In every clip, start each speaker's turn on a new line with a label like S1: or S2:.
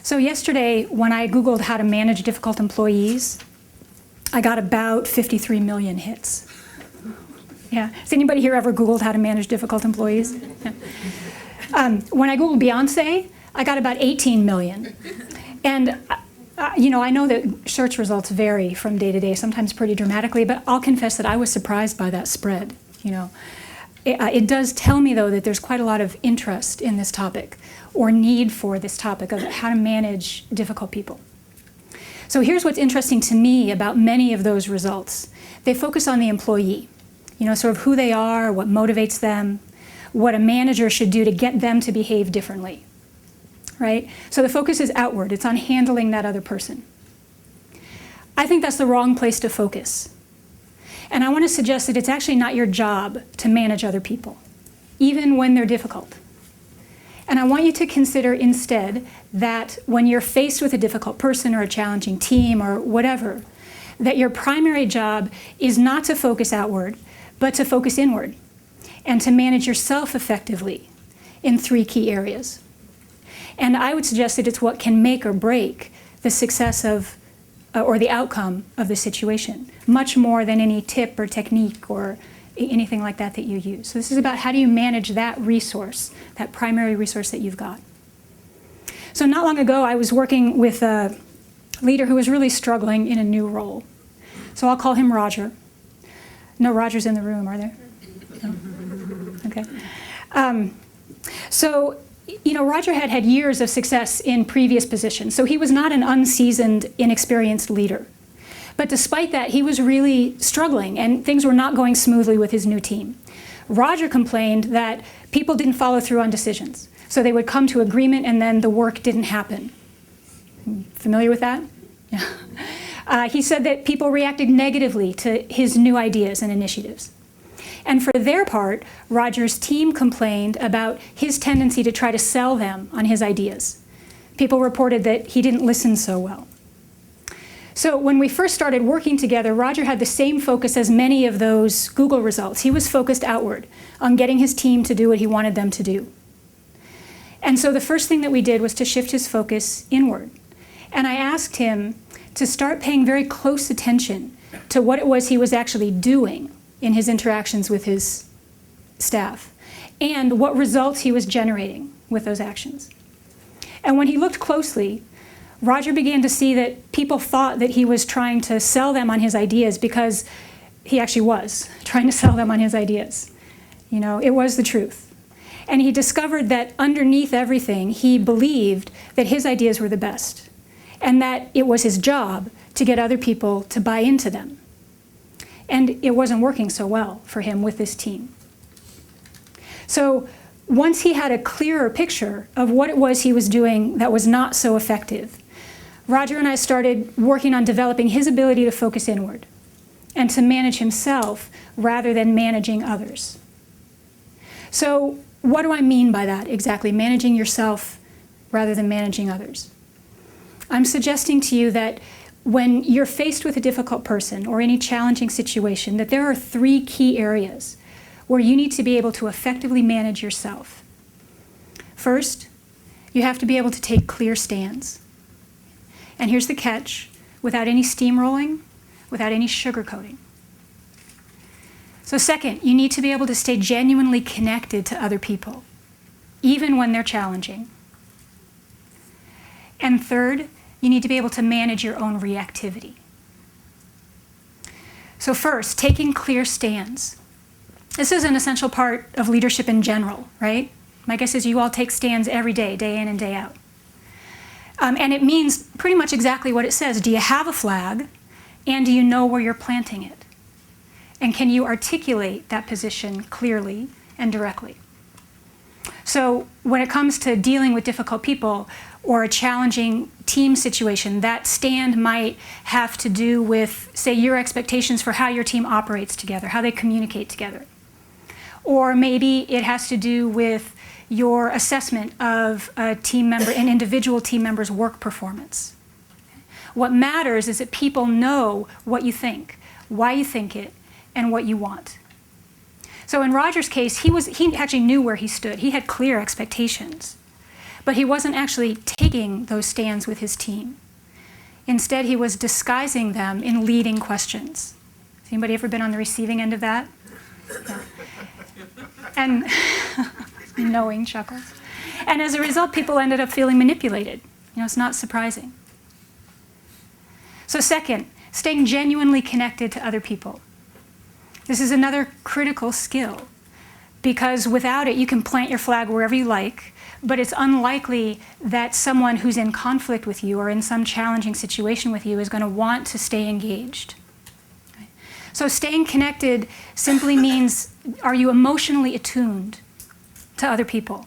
S1: So yesterday, when I Googled how to manage difficult employees, I got about 53 million hits. Yeah. Has anybody here ever Googled how to manage difficult employees? Yeah. When I Googled Beyonce, I got about 18 million. And I know that search results vary from day to day, sometimes pretty dramatically, but I'll confess that I was surprised by that spread. It does tell me, though, that there's quite a lot of interest in this topic, or need for this topic of how to manage difficult people. So here's what's interesting to me about many of those results. They focus on the employee, sort of who they are, what motivates them, what a manager should do to get them to behave differently, right? So the focus is outward. It's on handling that other person. I think that's the wrong place to focus. And I want to suggest that it's actually not your job to manage other people, even when they're difficult. And I want you to consider instead that when you're faced with a difficult person or a challenging team or whatever, that your primary job is not to focus outward, but to focus inward and to manage yourself effectively in 3 key areas. And I would suggest that it's what can make or break the success of or the outcome of the situation, much more than any tip or technique or anything like that you use. So this is about how do you manage that resource, that primary resource that you've got. So not long ago, I was working with a leader who was really struggling in a new role. So I'll call him Roger. No Rogers in the room, are there? No? Okay. Roger had had years of success in previous positions, so he was not an unseasoned, inexperienced leader. But despite that, he was really struggling, and things were not going smoothly with his new team. Roger complained that people didn't follow through on decisions, so they would come to agreement and then the work didn't happen. Familiar with that? Yeah. He said that people reacted negatively to his new ideas and initiatives. And for their part, Roger's team complained about his tendency to try to sell them on his ideas. People reported that he didn't listen so well. So when we first started working together, Roger had the same focus as many of those Google results. He was focused outward on getting his team to do what he wanted them to do. And so the first thing that we did was to shift his focus inward. And I asked him to start paying very close attention to what it was he was actually doing in his interactions with his staff, and what results he was generating with those actions. And when he looked closely, Roger began to see that people thought that he was trying to sell them on his ideas, because he actually was trying to sell them on his ideas. It was the truth. And he discovered that underneath everything, he believed that his ideas were the best, and that it was his job to get other people to buy into them. And it wasn't working so well for him with this team. So once he had a clearer picture of what it was he was doing that was not so effective, Roger and I started working on developing his ability to focus inward and to manage himself rather than managing others. So what do I mean by that exactly, managing yourself rather than managing others? I'm suggesting to you that when you're faced with a difficult person or any challenging situation, that there are 3 key areas where you need to be able to effectively manage yourself. First, you have to be able to take clear stands. And here's the catch: without any steamrolling, without any sugarcoating. So second, you need to be able to stay genuinely connected to other people, even when they're challenging. And third, you need to be able to manage your own reactivity. So first, taking clear stands. This is an essential part of leadership in general, right? My guess is you all take stands every day, day in and day out. And it means pretty much exactly what it says. Do you have a flag, and do you know where you're planting it? And can you articulate that position clearly and directly? So when it comes to dealing with difficult people or a challenging team situation, that stand might have to do with, say, your expectations for how your team operates together, how they communicate together. Or maybe it has to do with your assessment of a team member, an individual team member's work performance. What matters is that people know what you think, why you think it, and what you want. So in Roger's case, he actually knew where he stood. He had clear expectations. But he wasn't actually taking those stands with his team. Instead, he was disguising them in leading questions. Has anybody ever been on the receiving end of that? Yeah. And knowing chuckles. And as a result, people ended up feeling manipulated. It's not surprising. So second, staying genuinely connected to other people. This is another critical skill, because without it, you can plant your flag wherever you like, but it's unlikely that someone who's in conflict with you or in some challenging situation with you is going to want to stay engaged. Okay? So staying connected simply means, are you emotionally attuned to other people?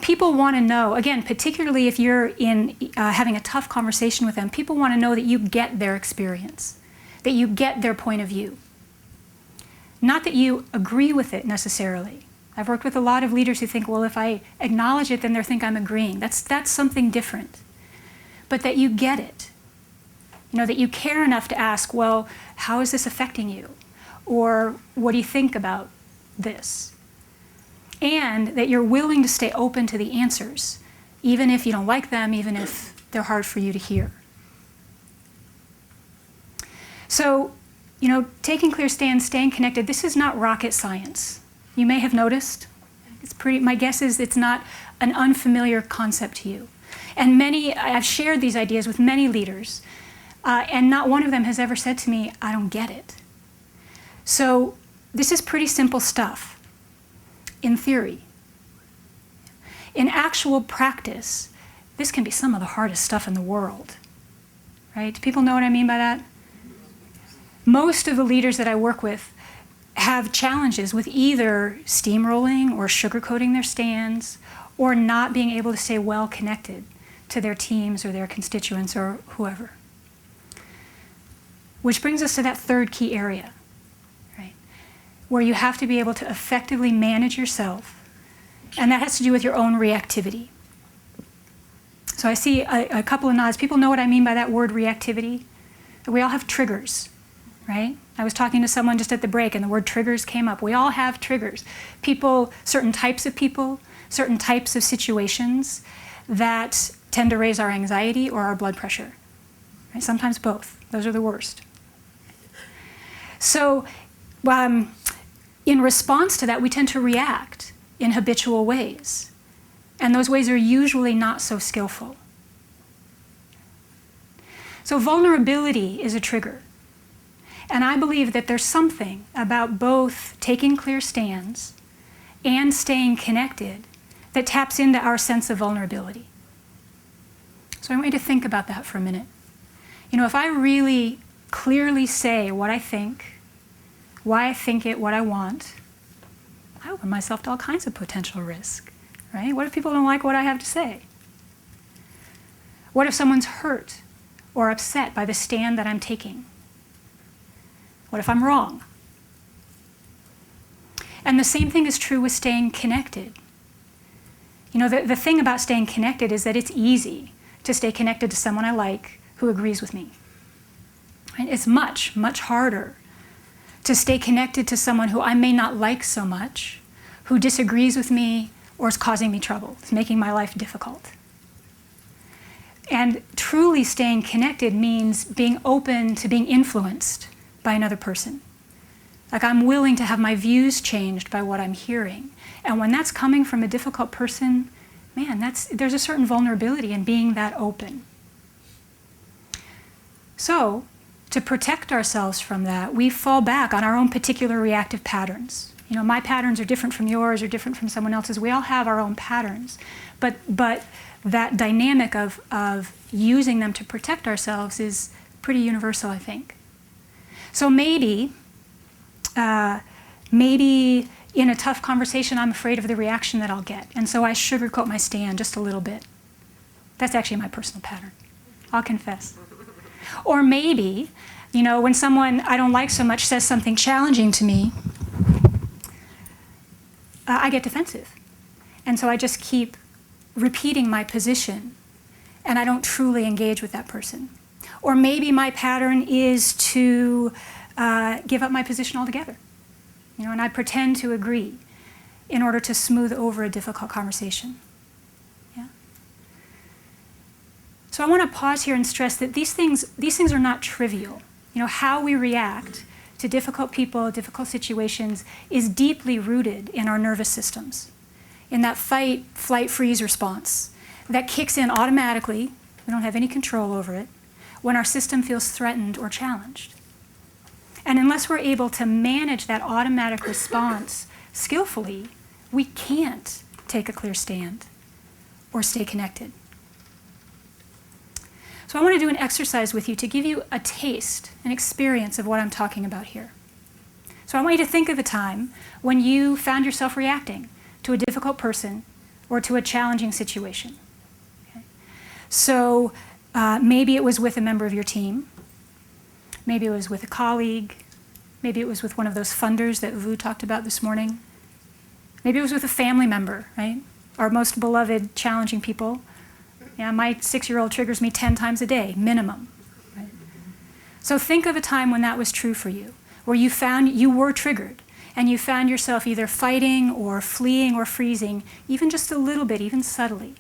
S1: People want to know, again, particularly if you're in having a tough conversation with them, people want to know that you get their experience, that you get their point of view. Not that you agree with it necessarily. I've worked with a lot of leaders who think, well, if I acknowledge it, then they'll think I'm agreeing. That's something different. But that you get it. That you care enough to ask, well, how is this affecting you? Or what do you think about this? And that you're willing to stay open to the answers, even if you don't like them, even if they're hard for you to hear. So, taking clear stands, staying connected, this is not rocket science. You may have noticed. My guess is it's not an unfamiliar concept to you. And I've shared these ideas with many leaders, and not one of them has ever said to me, I don't get it. So this is pretty simple stuff in theory. In actual practice, this can be some of the hardest stuff in the world. Right? Do people know what I mean by that? Most of the leaders that I work with have challenges with either steamrolling or sugarcoating their stands or not being able to stay well connected to their teams or their constituents or whoever. Which brings us to that third key area, right? Where you have to be able to effectively manage yourself, and that has to do with your own reactivity. So I see a couple of nods. People know what I mean by that word reactivity. We all have triggers. Right? I was talking to someone just at the break and the word triggers came up. We all have triggers. Certain types of people, certain types of situations that tend to raise our anxiety or our blood pressure. Right? Sometimes both. Those are the worst. So in response to that, we tend to react in habitual ways. And those ways are usually not so skillful. So vulnerability is a trigger. And I believe that there's something about both taking clear stands and staying connected that taps into our sense of vulnerability. So I want you to think about that for a minute. If I really clearly say what I think, why I think it, what I want, I open myself to all kinds of potential risk, right? What if people don't like what I have to say? What if someone's hurt or upset by the stand that I'm taking? What if I'm wrong? And the same thing is true with staying connected. The thing about staying connected is that it's easy to stay connected to someone I like who agrees with me. And it's much, much harder to stay connected to someone who I may not like so much, who disagrees with me or is causing me trouble. It's making my life difficult. And truly staying connected means being open to being influenced by another person. Like I'm willing to have my views changed by what I'm hearing. And when that's coming from a difficult person, man, there's a certain vulnerability in being that open. So, to protect ourselves from that, we fall back on our own particular reactive patterns. My patterns are different from yours or different from someone else's. We all have our own patterns. But that dynamic of using them to protect ourselves is pretty universal, I think. So maybe in a tough conversation, I'm afraid of the reaction that I'll get. And so I sugarcoat my stand just a little bit. That's actually my personal pattern. I'll confess. Or maybe, when someone I don't like so much says something challenging to me, I get defensive. And so I just keep repeating my position, and I don't truly engage with that person. Or maybe my pattern is to give up my position altogether, and I pretend to agree in order to smooth over a difficult conversation. So I want to pause here and stress that these things are not trivial. You know, how we react to difficult people, difficult situations is deeply rooted in our nervous systems, in that fight, flight, freeze response that kicks in automatically, we don't have any control over it, when our system feels threatened or challenged. And unless we're able to manage that automatic response skillfully, we can't take a clear stand or stay connected. So I want to do an exercise with you to give you a taste, an experience of what I'm talking about here. So I want you to think of a time when you found yourself reacting to a difficult person or to a challenging situation. Okay? So maybe it was with a member of your team. Maybe it was with a colleague. Maybe it was with one of those funders that Vu talked about this morning. Maybe it was with a family member, right? Our most beloved, challenging people. Yeah, my 6-year-old triggers me 10 times a day, minimum. Right? So think of a time when that was true for you, where you found you were triggered, and you found yourself either fighting or fleeing or freezing, even just a little bit, even subtly.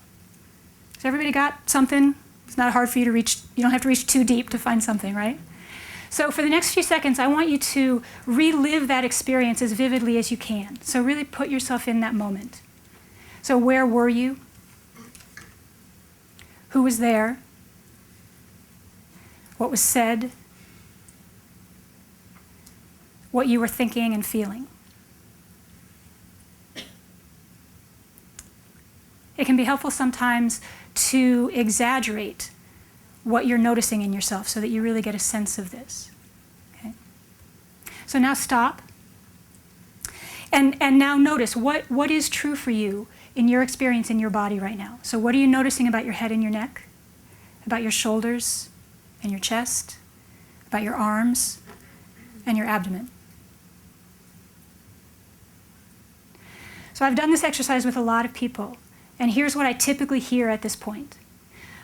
S1: So everybody got something? It's not hard for you to reach, you don't have to reach too deep to find something, right? So for the next few seconds, I want you to relive that experience as vividly as you can. So really put yourself in that moment. So where were you? Who was there? What was said? What you were thinking and feeling. It can be helpful sometimes to exaggerate what you're noticing in yourself so that you really get a sense of this. Okay? So now stop. And now notice what is true for you in your experience in your body right now. So what are you noticing about your head and your neck? About your shoulders and your chest? About your arms and your abdomen? So I've done this exercise with a lot of people, and here's what I typically hear at this point.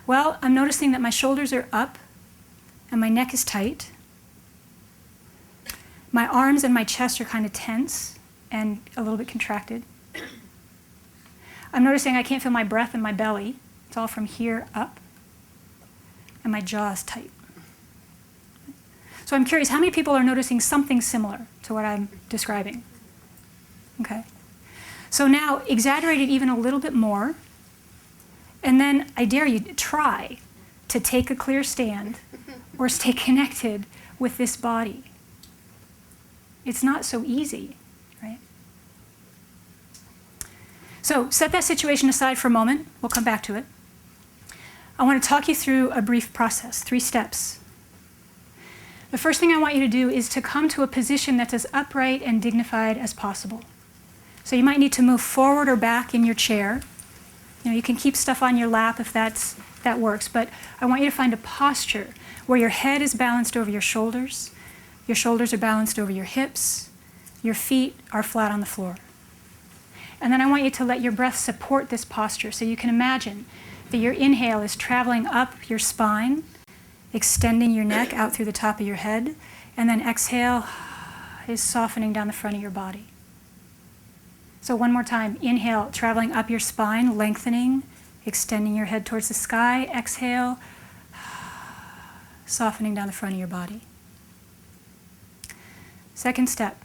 S1: Well, I'm noticing that my shoulders are up and my neck is tight. My arms and my chest are kind of tense and a little bit contracted. I'm noticing I can't feel my breath in my belly. It's all from here up. And my jaw is tight. So I'm curious, how many people are noticing something similar to what I'm describing? Okay. So now exaggerate it even a little bit more. And then I dare you, try to take a clear stand or stay connected with this body. It's not so easy, right? So set that situation aside for a moment. We'll come back to it. I want to talk you through a brief process, 3 steps. The first thing I want you to do is to come to a position that's as upright and dignified as possible. So you might need to move forward or back in your chair. You know, you can keep stuff on your lap if that works, but I want you to find a posture where your head is balanced over your shoulders are balanced over your hips, your feet are flat on the floor. And then I want you to let your breath support this posture. So you can imagine that your inhale is traveling up your spine, extending your neck out through the top of your head, and then exhale is softening down the front of your body. So one more time, inhale, traveling up your spine, lengthening, extending your head towards the sky. Exhale, softening down the front of your body. Second step,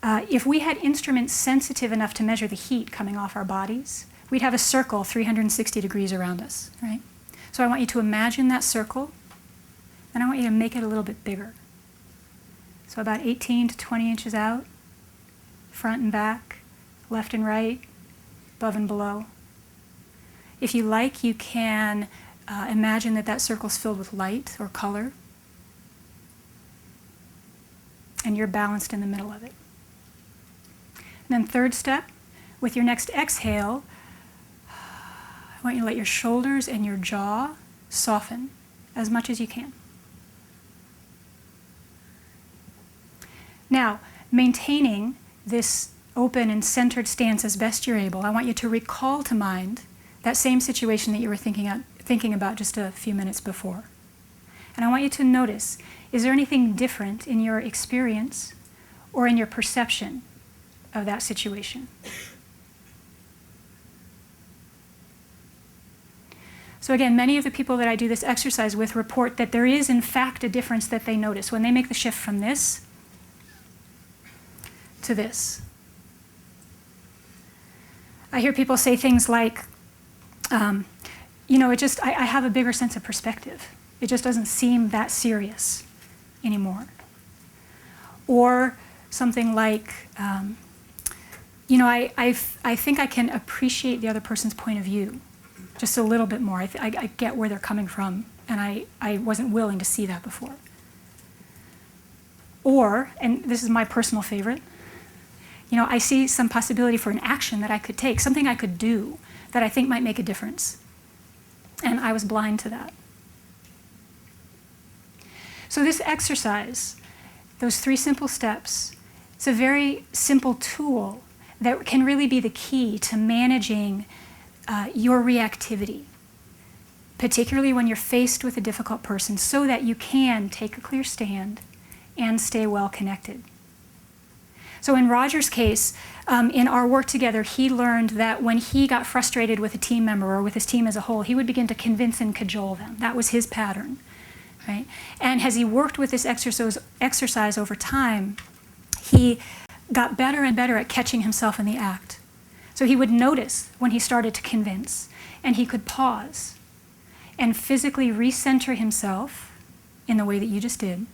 S1: if we had instruments sensitive enough to measure the heat coming off our bodies, we'd have a circle 360 degrees around us, right? So I want you to imagine that circle, and I want you to make it a little bit bigger. So about 18 to 20 inches out, front and back, left and right, above and below. If you like, you can imagine that circle's filled with light or color, and you're balanced in the middle of it. And then third step, with your next exhale, I want you to let your shoulders and your jaw soften as much as you can. Now, maintaining this open and centered stance as best you're able, I want you to recall to mind that same situation that you were thinking about just a few minutes before. And I want you to notice, is there anything different in your experience or in your perception of that situation? So again, many of the people that I do this exercise with report that there is in fact a difference that they notice when they make the shift from this to this. I hear people say things like, you know, I have a bigger sense of perspective. It just doesn't seem that serious anymore. Or something like, you know, I think I can appreciate the other person's point of view just a little bit more. I get where they're coming from, and I wasn't willing to see that before. Or, and this is my personal favorite, you know, I see some possibility for an action that I could take, something I could do that I think might make a difference. And I was blind to that. So this exercise, those 3 simple steps, it's a very simple tool that can really be the key to managing your reactivity, particularly when you're faced with a difficult person, so that you can take a clear stand and stay well connected. So in Roger's case, in our work together, he learned that when he got frustrated with a team member or with his team as a whole, he would begin to convince and cajole them. That was his pattern, right? And as he worked with this exercise over time, he got better and better at catching himself in the act. So he would notice when he started to convince, and he could pause and physically recenter himself in the way that you just did.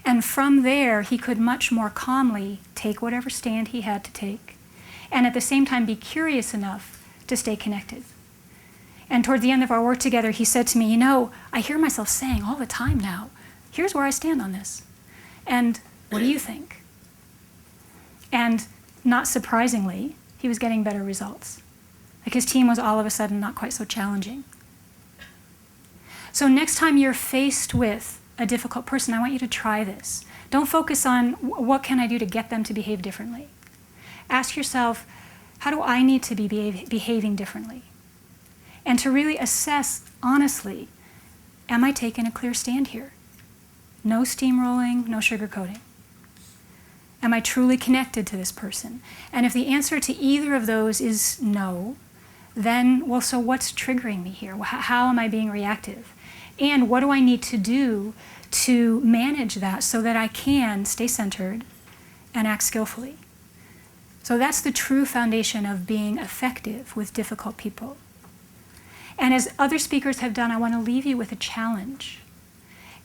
S1: And from there, he could much more calmly take whatever stand he had to take, and at the same time be curious enough to stay connected. And toward the end of our work together, he said to me, you know, I hear myself saying all the time now, here's where I stand on this. And what do you think? And not surprisingly, he was getting better results. Like his team was all of a sudden not quite so challenging. So next time you're faced with a difficult person, I want you to try this. Don't focus on what can I do to get them to behave differently. Ask yourself, how do I need to be behaving differently? And to really assess honestly, am I taking a clear stand here? No steamrolling, no sugarcoating. Am I truly connected to this person? And if the answer to either of those is no, then, well, so what's triggering me here? How am I being reactive? And what do I need to do to manage that so that I can stay centered and act skillfully? So that's the true foundation of being effective with difficult people. And as other speakers have done, I want to leave you with a challenge.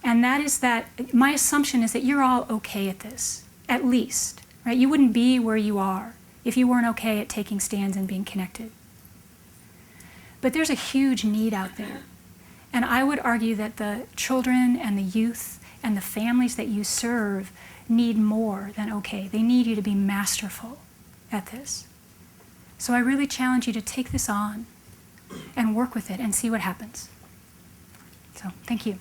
S1: And that is that my assumption is that you're all okay at this, at least, right? You wouldn't be where you are if you weren't okay at taking stands and being connected. But there's a huge need out there. And I would argue that the children and the youth and the families that you serve need more than okay. They need you to be masterful at this. So I really challenge you to take this on and work with it and see what happens. So, thank you.